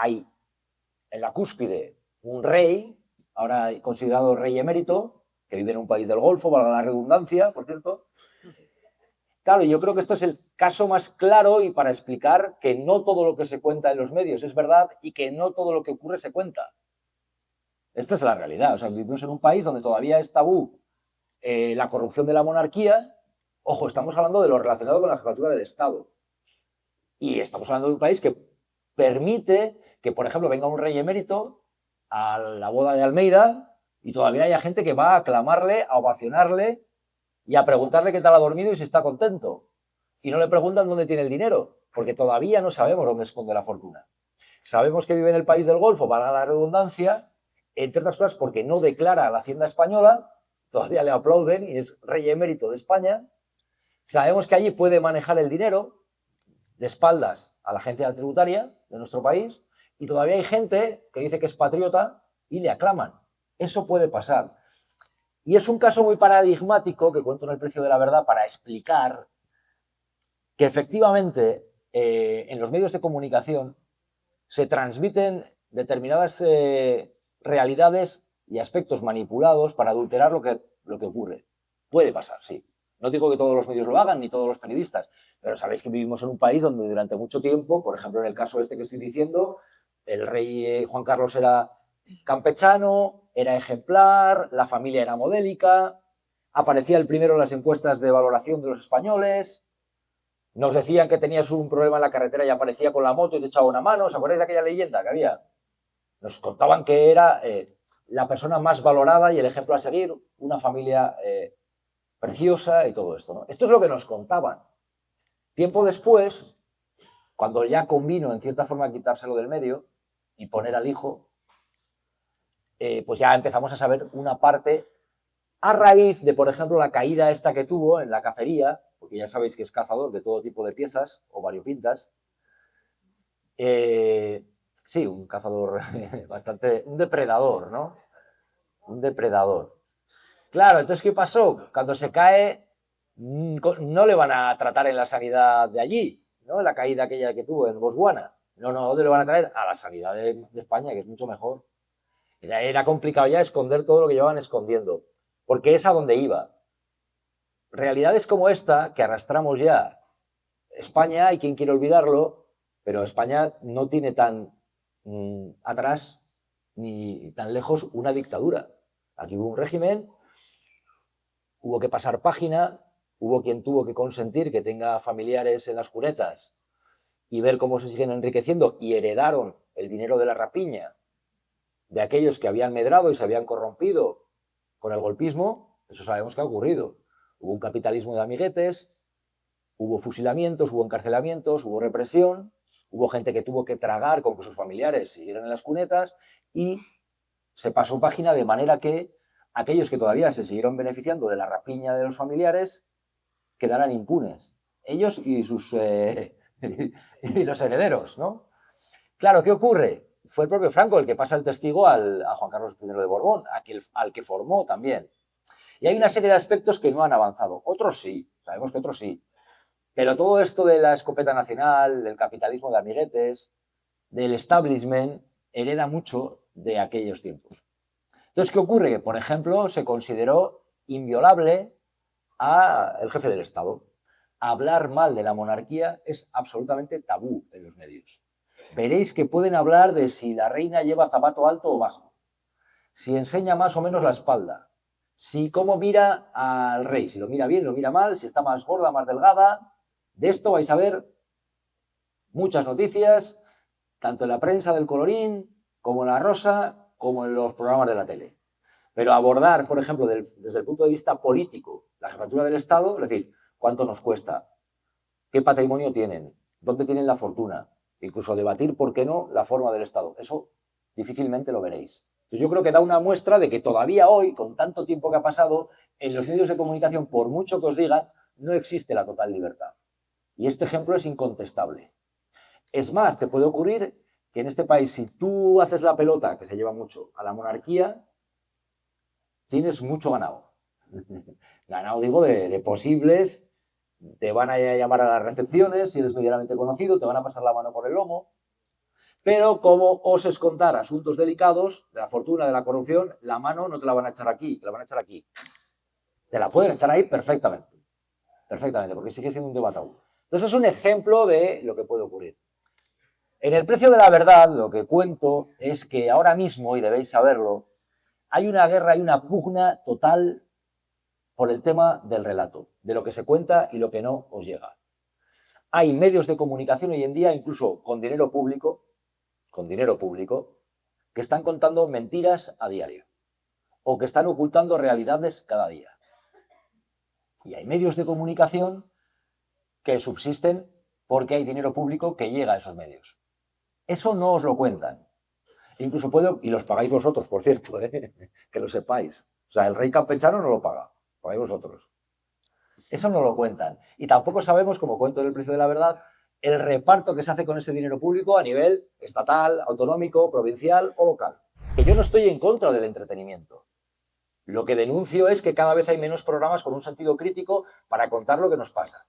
hay en la cúspide un rey, ahora considerado rey emérito, que vive en un país del Golfo, valga la redundancia, por cierto. Claro, yo creo que esto es el caso más claro y para explicar que no todo lo que se cuenta en los medios es verdad y que no todo lo que ocurre se cuenta. Esta es la realidad. O sea, vivimos en un país donde todavía es tabú la corrupción de la monarquía. Ojo, estamos hablando de lo relacionado con la jefatura del Estado. Y estamos hablando de un país que permite que, por ejemplo, venga un rey emérito a la boda de Almeida y todavía haya gente que va a aclamarle, a ovacionarle y a preguntarle qué tal ha dormido y si está contento. Y no le preguntan dónde tiene el dinero, porque todavía no sabemos dónde esconde la fortuna. Sabemos que vive en el país del Golfo, valga la redundancia, entre otras cosas porque no declara a la Hacienda española, todavía le aplauden y es rey emérito de España. Sabemos que allí puede manejar el dinero de espaldas a la agencia tributaria de nuestro país y todavía hay gente que dice que es patriota y le aclaman. Eso puede pasar. Y es un caso muy paradigmático que cuento en El precio de la verdad para explicar que efectivamente en los medios de comunicación se transmiten determinadas realidades y aspectos manipulados para adulterar lo que ocurre. Puede pasar, sí. No digo que todos los medios lo hagan, ni todos los periodistas, pero sabéis que vivimos en un país donde durante mucho tiempo, por ejemplo, en el caso este que estoy diciendo, el rey Juan Carlos era campechano, era ejemplar, la familia era modélica, aparecía el primero en las encuestas de valoración de los españoles, nos decían que tenías un problema en la carretera y aparecía con la moto y te echaba una mano. ¿Os acordáis de aquella leyenda que había? Nos contaban que era la persona más valorada y el ejemplo a seguir, una familia preciosa y todo esto, ¿no? Esto es lo que nos contaban. Tiempo después, cuando ya convino en cierta forma quitárselo del medio y poner al hijo, pues ya empezamos a saber una parte a raíz de, por ejemplo, la caída esta que tuvo en la cacería, porque ya sabéis que es cazador de todo tipo de piezas o variopintas. Sí, un cazador bastante, un depredador, ¿no? Un depredador. Claro, entonces, ¿qué pasó? Cuando se cae, no le van a tratar en la sanidad de allí, ¿no? La caída aquella que tuvo en Botswana. No, no, ¿dónde le van a traer? A la sanidad de España, que es mucho mejor. Era complicado ya esconder todo lo que llevaban escondiendo, porque es a donde iba. Realidades como esta, que arrastramos ya España, hay quien quiere olvidarlo, pero España no tiene tan atrás ni tan lejos una dictadura. Aquí hubo un régimen, hubo que pasar página, hubo quien tuvo que consentir que tenga familiares en las cunetas y ver cómo se siguen enriqueciendo y heredaron el dinero de la rapiña de aquellos que habían medrado y se habían corrompido con el golpismo. Eso sabemos que ha ocurrido. Hubo un capitalismo de amiguetes, hubo fusilamientos, hubo encarcelamientos, hubo represión, hubo gente que tuvo que tragar con que sus familiares siguieran en las cunetas y se pasó página de manera que aquellos que todavía se siguieron beneficiando de la rapiña de los familiares quedaran impunes. Ellos y sus y los herederos, ¿no? Claro, ¿qué ocurre? Fue el propio Franco el que pasa el testigo a Juan Carlos I de Borbón, al que formó también. Y hay una serie de aspectos que no han avanzado. Otros sí, sabemos que otros sí. Pero todo esto de la escopeta nacional, del capitalismo de amiguetes, del establishment, hereda mucho de aquellos tiempos. Entonces, ¿qué ocurre? Que, por ejemplo, se consideró inviolable al jefe del Estado. Hablar mal de la monarquía es absolutamente tabú en los medios. Veréis que pueden hablar de si la reina lleva zapato alto o bajo, si enseña más o menos la espalda, si cómo mira al rey, si lo mira bien, lo mira mal, si está más gorda, más delgada. De esto vais a ver muchas noticias, tanto en la prensa del colorín, como en la rosa, como en los programas de la tele. Pero abordar, por ejemplo, desde el punto de vista político, la jefatura del Estado, es decir, cuánto nos cuesta, qué patrimonio tienen, dónde tienen la fortuna, incluso debatir, ¿por qué no?, la forma del Estado. Eso difícilmente lo veréis. Entonces yo creo que da una muestra de que todavía hoy, con tanto tiempo que ha pasado, en los medios de comunicación, por mucho que os digan, no existe la total libertad. Y este ejemplo es incontestable. Es más, te puede ocurrir que en este país, si tú haces la pelota, que se lleva mucho, a la monarquía, tienes mucho ganado. Ganado, digo, de posibles, te van a llamar a las recepciones, si eres medianamente conocido, te van a pasar la mano por el lomo. Pero como oses contar asuntos delicados de la fortuna, de la corrupción, la mano no te la van a echar aquí, te la van a echar aquí. Te la pueden echar ahí perfectamente. Perfectamente, porque sigue siendo un tema tabú. Entonces es un ejemplo de lo que puede ocurrir. En el precio de la verdad, lo que cuento es que ahora mismo, y debéis saberlo, hay una guerra, hay una pugna total por el tema del relato, de lo que se cuenta y lo que no os llega. Hay medios de comunicación hoy en día, incluso con dinero público, que están contando mentiras a diario o que están ocultando realidades cada día. Y hay medios de comunicación que subsisten porque hay dinero público que llega a esos medios. Eso no os lo cuentan. Incluso puedo, y los pagáis vosotros, por cierto, que lo sepáis. O sea, el rey campechano no lo paga, pagáis vosotros. Eso no lo cuentan. Y tampoco sabemos, como cuento en el precio de la verdad, el reparto que se hace con ese dinero público a nivel estatal, autonómico, provincial o local. Que yo no estoy en contra del entretenimiento. Lo que denuncio es que cada vez hay menos programas con un sentido crítico para contar lo que nos pasa.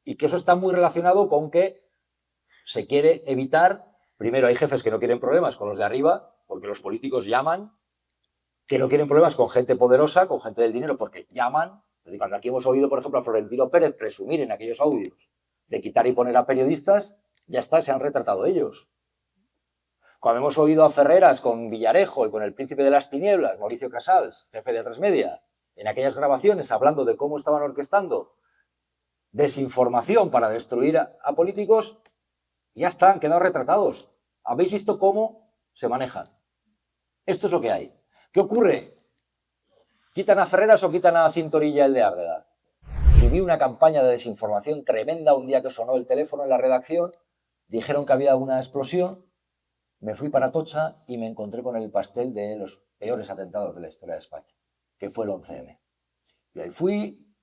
Y que eso está muy relacionado con que se quiere evitar, primero hay jefes que no quieren problemas con los de arriba, porque los políticos llaman, que no quieren problemas con gente poderosa, con gente del dinero, porque llaman. Cuando aquí hemos oído, por ejemplo, a Florentino Pérez presumir en aquellos audios de quitar y poner a periodistas, ya está, se han retratado ellos. Cuando hemos oído a Ferreras con Villarejo y con el príncipe de las tinieblas, Mauricio Casals, jefe de Atresmedia, en aquellas grabaciones hablando de cómo estaban orquestando desinformación para destruir a políticos, ya están, han quedado retratados. ¿Habéis visto cómo se manejan? Esto es lo que hay. ¿Qué ocurre? ¿Quitan a Ferreras o quitan a Cintorilla el de Águeda? Viví una campaña de desinformación tremenda un día que sonó el teléfono en la redacción, dijeron que había una explosión, me fui para Atocha y me encontré con el pastel de los peores atentados de la historia de España, que fue el 11M. Y ahí fui,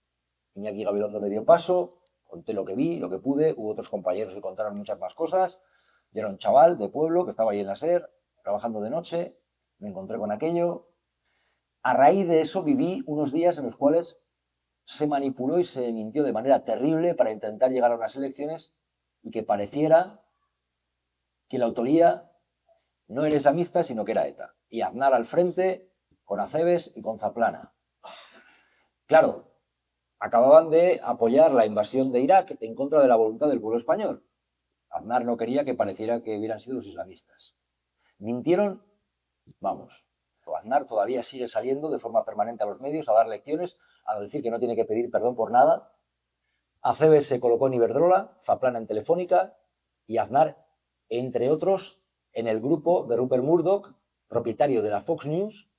Iñaki Gabilondo me dio paso, conté lo que vi, lo que pude, hubo otros compañeros que contaron muchas más cosas, yo era un chaval de pueblo que estaba ahí en la SER, trabajando de noche, me encontré con aquello. A raíz de eso viví unos días en los cuales se manipuló y se mintió de manera terrible para intentar llegar a unas elecciones y que pareciera que la autoría no era islamista, sino que era ETA. Y Aznar al frente, con Acebes y con Zaplana. Claro, acababan de apoyar la invasión de Irak en contra de la voluntad del pueblo español. Aznar no quería que pareciera que hubieran sido los islamistas. Mintieron, vamos. Aznar todavía sigue saliendo de forma permanente a los medios a dar lecciones, a decir que no tiene que pedir perdón por nada. Acebes se colocó en Iberdrola, Zaplana en Telefónica y Aznar, entre otros, en el grupo de Rupert Murdoch, propietario de la Fox News,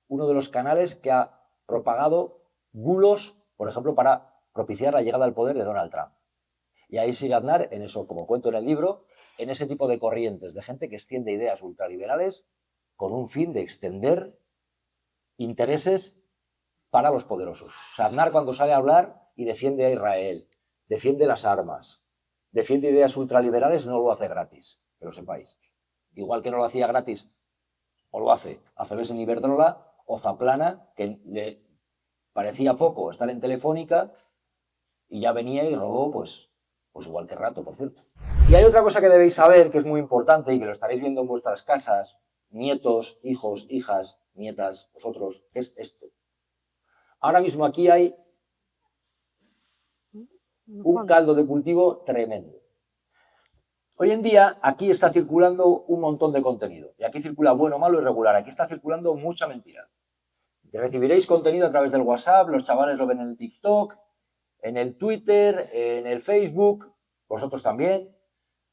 uno de los canales que ha propagado bulos, por ejemplo, para propiciar la llegada al poder de Donald Trump. Y ahí sigue Aznar en eso, como cuento en el libro, en ese tipo de corrientes de gente que extiende ideas ultraliberales con un fin de extender intereses para los poderosos. O sea, Aznar cuando sale a hablar y defiende a Israel, defiende las armas, defiende ideas ultraliberales, no lo hace gratis, que lo sepáis. Igual que no lo hacía gratis, o lo hace Acebes en Iberdrola, o Zaplana, que le parecía poco estar en Telefónica y ya venía y robó, pues igual que Rato, por cierto. Y hay otra cosa que debéis saber, que es muy importante y que lo estaréis viendo en vuestras casas, nietos, hijos, hijas, nietas, vosotros, que es esto. Ahora mismo aquí hay un caldo de cultivo tremendo. Hoy en día aquí está circulando un montón de contenido. Y aquí circula bueno, malo y regular. Aquí está circulando mucha mentira. Recibiréis contenido a través del WhatsApp, los chavales lo ven en el TikTok, en el Twitter, en el Facebook, vosotros también.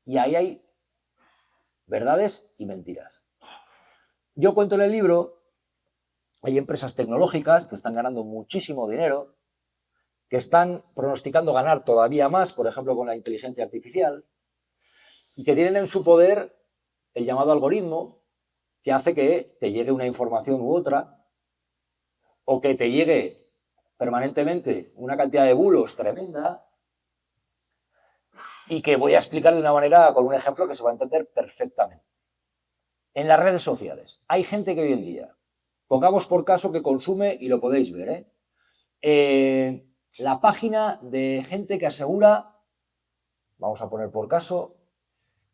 Y ahí hay verdades y mentiras. Yo cuento en el libro, hay empresas tecnológicas que están ganando muchísimo dinero, que están pronosticando ganar todavía más, por ejemplo, con la inteligencia artificial, y que tienen en su poder el llamado algoritmo, que hace que te llegue una información u otra, o que te llegue permanentemente una cantidad de bulos tremenda, y que voy a explicar de una manera, con un ejemplo que se va a entender perfectamente. En las redes sociales, hay gente que hoy en día, pongamos por caso que consume, y lo podéis ver, la página de gente que asegura, vamos a poner por caso,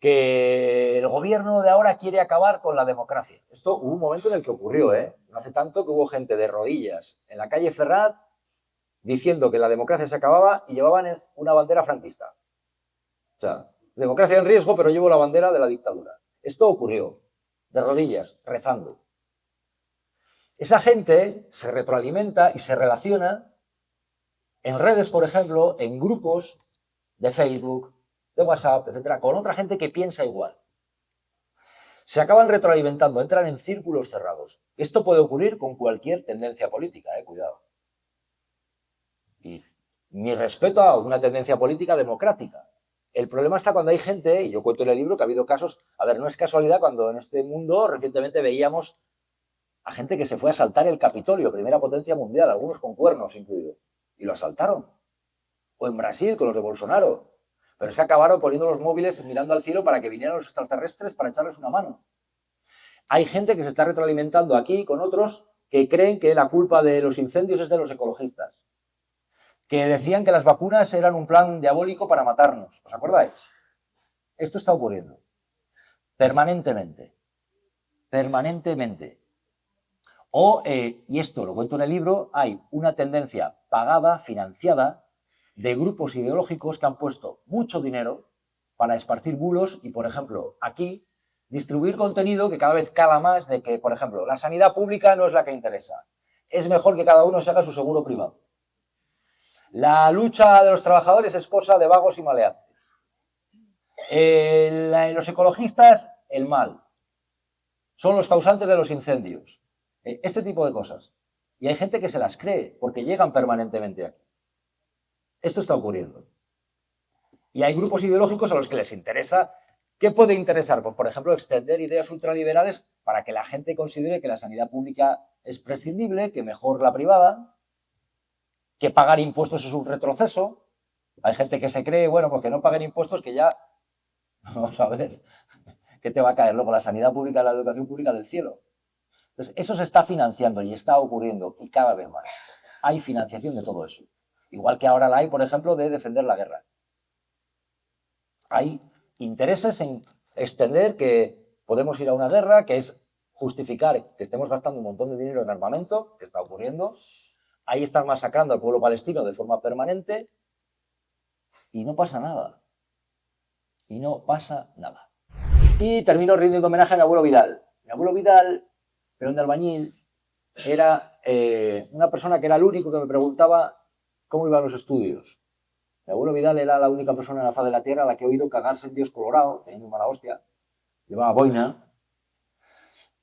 que el gobierno de ahora quiere acabar con la democracia. Esto hubo un momento en el que ocurrió, no hace tanto, que hubo gente de rodillas en la calle Ferrat diciendo que la democracia se acababa y llevaban una bandera franquista. O sea, democracia en riesgo, pero llevo la bandera de la dictadura. Esto ocurrió, de rodillas, rezando. Esa gente se retroalimenta y se relaciona en redes, por ejemplo, en grupos de Facebook, de WhatsApp, etcétera, con otra gente que piensa igual. Se acaban retroalimentando, entran en círculos cerrados. Esto puede ocurrir con cualquier tendencia política, cuidado. Y mi respeto a una tendencia política democrática. El problema está cuando hay gente, y yo cuento en el libro que ha habido casos, a ver, no es casualidad cuando en este mundo recientemente veíamos a gente que se fue a asaltar el Capitolio, primera potencia mundial, algunos con cuernos incluidos, y lo asaltaron. O en Brasil con los de Bolsonaro. Pero es que acabaron poniendo los móviles mirando al cielo para que vinieran los extraterrestres para echarles una mano. Hay gente que se está retroalimentando aquí con otros que creen que la culpa de los incendios es de los ecologistas. Que decían que las vacunas eran un plan diabólico para matarnos. ¿Os acordáis? Esto está ocurriendo. Permanentemente. Permanentemente. Y esto lo cuento en el libro, hay una tendencia pagada, financiada, de grupos ideológicos que han puesto mucho dinero para esparcir bulos y, por ejemplo, aquí, distribuir contenido que cada vez cala más de que, por ejemplo, la sanidad pública no es la que interesa. Es mejor que cada uno se haga su seguro privado. La lucha de los trabajadores es cosa de vagos y maleantes. Los ecologistas, el mal. Son los causantes de los incendios. Este tipo de cosas. Y hay gente que se las cree porque llegan permanentemente aquí. Esto está ocurriendo. Y hay grupos ideológicos a los que les interesa. ¿Qué puede interesar? Pues, por ejemplo, extender ideas ultraliberales para que la gente considere que la sanidad pública es prescindible, que mejor la privada, que pagar impuestos es un retroceso. Hay gente que se cree, bueno, pues que no paguen impuestos, que ya, vamos a ver, ¿qué te va a caer luego la sanidad pública y la educación pública del cielo? Entonces, eso se está financiando y está ocurriendo, y cada vez más. Hay financiación de todo eso. Igual que ahora la hay, por ejemplo, de defender la guerra. Hay intereses en extender que podemos ir a una guerra, que es justificar que estemos gastando un montón de dinero en armamento, que está ocurriendo. Ahí están masacrando al pueblo palestino de forma permanente y no pasa nada. Y no pasa nada. Y termino rindiendo homenaje a mi abuelo Vidal. Mi abuelo Vidal, peón de albañil, era una persona que era el único que me preguntaba cómo iban los estudios. Mi abuelo Vidal era la única persona en la faz de la tierra a la que he oído cagarse en Dios colorado, tenía muy mala hostia, llevaba boina,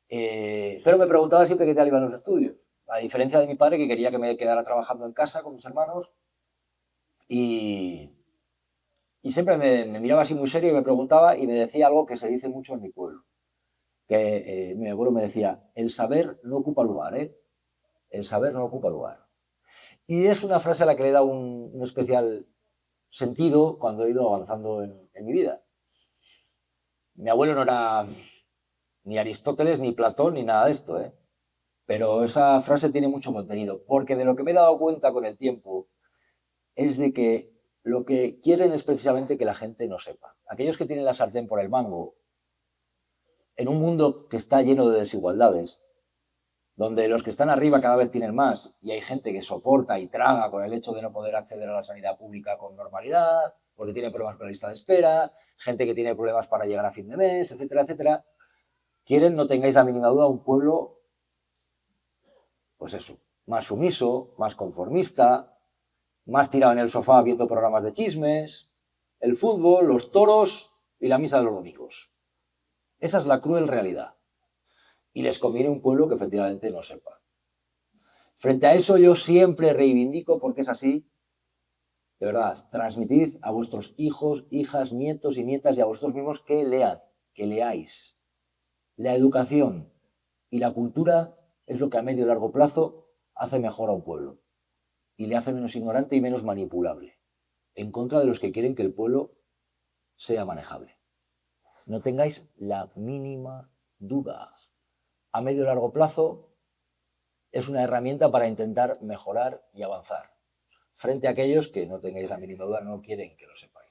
pero me preguntaba siempre qué tal iban los estudios. A diferencia de mi padre, que quería que me quedara trabajando en casa con mis hermanos, y siempre me miraba así muy serio y me preguntaba y me decía algo que se dice mucho en mi pueblo. Que mi abuelo me decía, el saber no ocupa lugar, ¿eh? El saber no ocupa lugar. Y es una frase a la que le he dado un especial sentido cuando he ido avanzando en mi vida. Mi abuelo no era ni Aristóteles, ni Platón, ni nada de esto, ¿eh? Pero esa frase tiene mucho contenido, porque de lo que me he dado cuenta con el tiempo es de que lo que quieren es precisamente que la gente no sepa. Aquellos que tienen la sartén por el mango, en un mundo que está lleno de desigualdades, donde los que están arriba cada vez tienen más y hay gente que soporta y traga con el hecho de no poder acceder a la sanidad pública con normalidad, porque tiene problemas con la lista de espera, gente que tiene problemas para llegar a fin de mes, etcétera, etcétera, quieren, no tengáis la mínima duda, un pueblo, pues eso, más sumiso, más conformista, más tirado en el sofá viendo programas de chismes, el fútbol, los toros y la misa de los domingos. Esa es la cruel realidad. Y les conviene un pueblo que efectivamente no sepa. Frente a eso yo siempre reivindico, porque es así, de verdad, transmitid a vuestros hijos, hijas, nietos y nietas y a vosotros mismos que lean, que leáis. La educación y la cultura es lo que a medio y largo plazo hace mejor a un pueblo y le hace menos ignorante y menos manipulable, en contra de los que quieren que el pueblo sea manejable. No tengáis la mínima duda. A medio y largo plazo es una herramienta para intentar mejorar y avanzar frente a aquellos que, no tengáis la mínima duda, no quieren que lo sepáis.